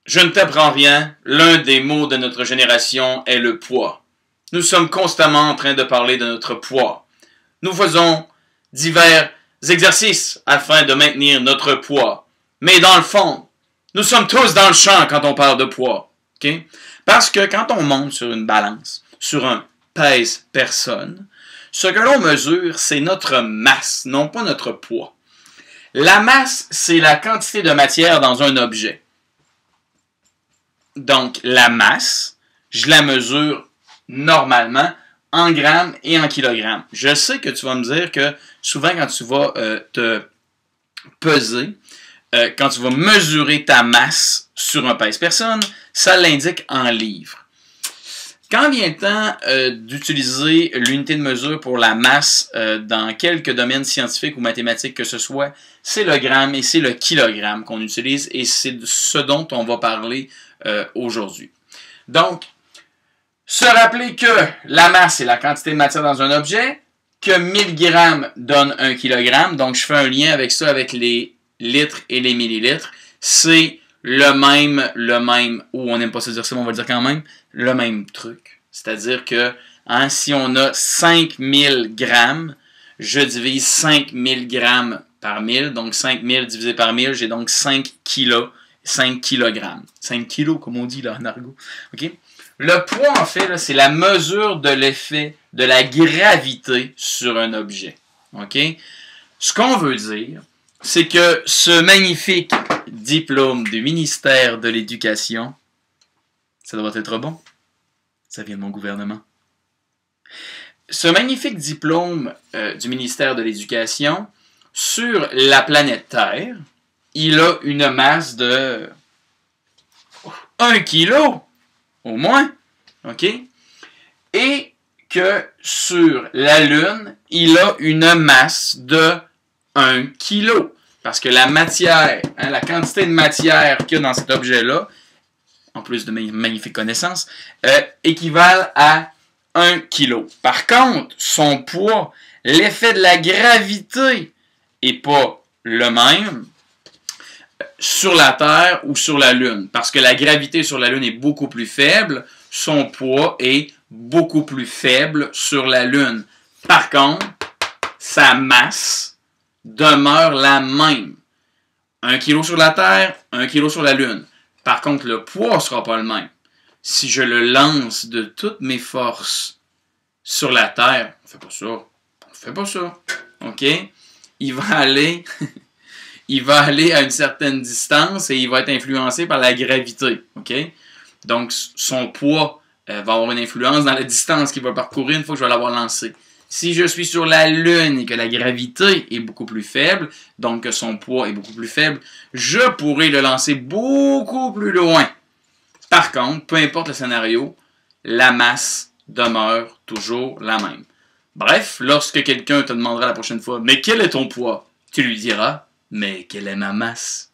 Je ne t'apprends rien, l'un des mots de notre génération est le poids. Nous sommes constamment en train de parler de notre poids. Nous faisons divers exercices afin de maintenir notre poids. Mais dans le fond, nous sommes tous dans le champ quand on parle de poids. Okay? Parce que quand on monte sur une balance, sur un pèse-personne, ce que l'on mesure, c'est notre masse, non pas notre poids. La masse, c'est la quantité de matière dans un objet. Donc, la masse, je la mesure normalement en grammes et en kilogrammes. Je sais que tu vas me dire que souvent quand tu vas te peser, quand tu vas mesurer ta masse sur un pèse-personne, ça l'indique en livres. Quand vient le temps d'utiliser l'unité de mesure pour la masse dans quelques domaines scientifiques ou mathématiques que ce soit, c'est le gramme et c'est le kilogramme qu'on utilise et c'est ce dont on va parler aujourd'hui. Donc, se rappeler que la masse est la quantité de matière dans un objet, que 1000 grammes donne 1 kilogramme, donc je fais un lien avec ça avec les litres et les millilitres, c'est le même, ou on n'aime pas se dire ça, mais on va le dire quand même, le même truc. C'est-à-dire que si on a 5000 grammes, je divise 5000 grammes par 1000, donc 5000 divisé par 1000, j'ai donc 5 kilos, 5 kilogrammes. 5 kilos, comme on dit là en argot. Okay? Le poids, en fait, c'est la mesure de l'effet de la gravité sur un objet. Okay? Ce qu'on veut dire, c'est que ce magnifique diplôme du ministère de l'Éducation, ça doit être bon. Ça vient de mon gouvernement. Ce magnifique diplôme du ministère de l'Éducation, sur la planète Terre, il a une masse de 1 kilo, au moins, OK? Et que sur la Lune, il a une masse de 1 kilo. Parce que la matière, la quantité de matière qu'il y a dans cet objet-là, en plus de mes magnifiques connaissances, équivalent à 1 kilo. Par contre, son poids, l'effet de la gravité n'est pas le même sur la Terre ou sur la Lune. Parce que la gravité sur la Lune est beaucoup plus faible, son poids est beaucoup plus faible sur la Lune. Par contre, sa masse demeure la même. 1 kg sur la Terre, 1 kg sur la Lune. Par contre, le poids ne sera pas le même. Si je le lance de toutes mes forces sur la Terre, on fait pas ça. On fait pas ça. OK? Il va aller à une certaine distance et il va être influencé par la gravité. OK? Donc, son poids va avoir une influence dans la distance qu'il va parcourir une fois que je vais l'avoir lancé. Si je suis sur la Lune et que la gravité est beaucoup plus faible, donc que son poids est beaucoup plus faible, je pourrais le lancer beaucoup plus loin. Par contre, peu importe le scénario, la masse demeure toujours la même. Bref, lorsque quelqu'un te demandera la prochaine fois « Mais quel est ton poids? » Tu lui diras « Mais quelle est ma masse? »